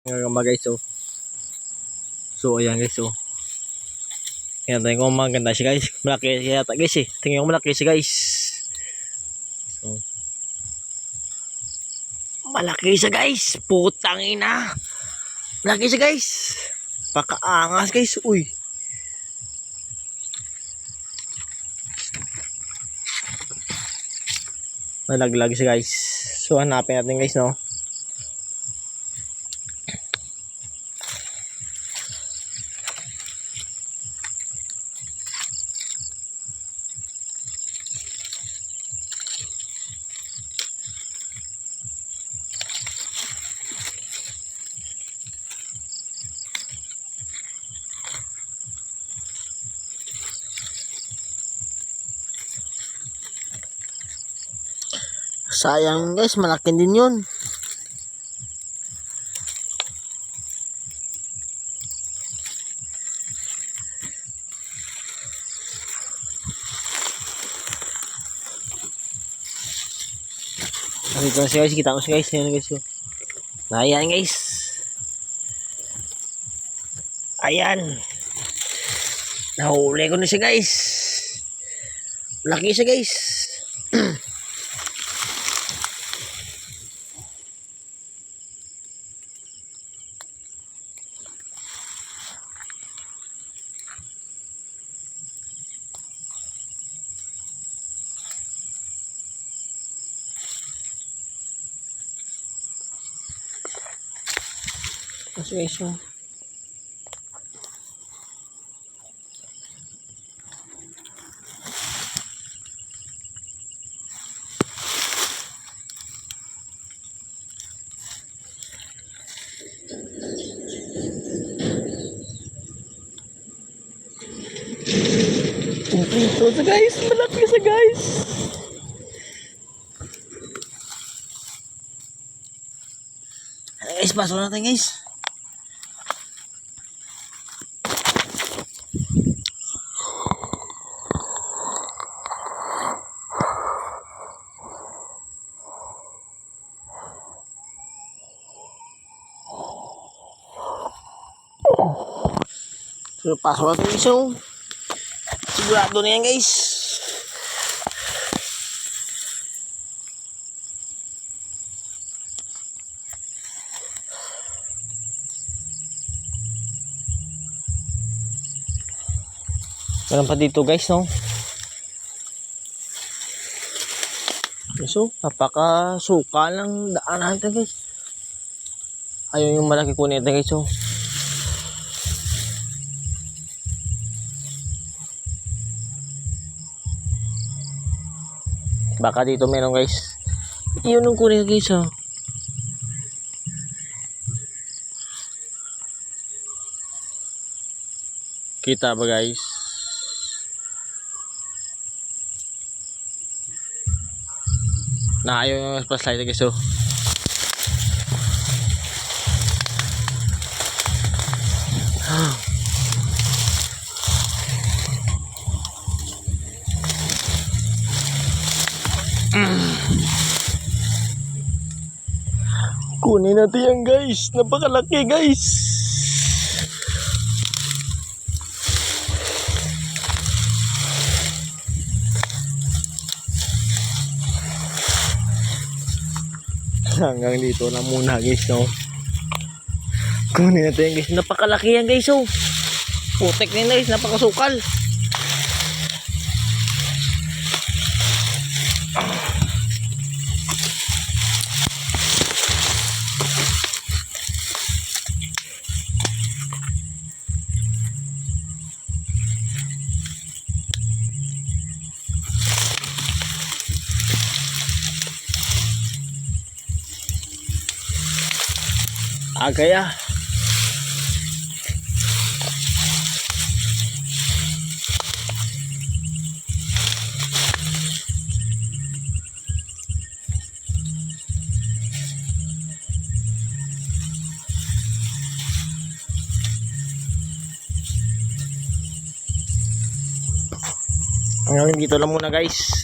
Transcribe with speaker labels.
Speaker 1: Mga guys, so ayan guys, tingnan tayo kung maganda siya guys. Malaki siya yata guys tingnan ko malaki siya guys. So malaki siya guys, putang ina, malaki siya guys, pakaangas guys. Uy, nalaglag siya guys. So hanapin natin guys, no. Sayang guys, malaki din yun. Dito na siya guys, kita ko siya guys. Ayan guys, ayan guys, ayan, nahuli ko na siya guys. Laki siya guys. Kasi guys, ito sa guys, malaki sa guys. Guys, pasok natin guys. So, pasok natin guys. Sigurado na yan guys. Meron pa dito guys, no. So, napakasuka lang daan natin guys. Ayun yung malaki kunin natin guys, baka dito meron guys. Yun yung kunin guys, kita ba guys? Na ayun yung flashlight guys, kunin natin yan guys, napakalaki guys. Hanggang dito na muna guys, no. Kunin natin yan guys, napakalaki yan guys, putek na guys, napakasukal. Agaya. Hanggang dito lang muna guys.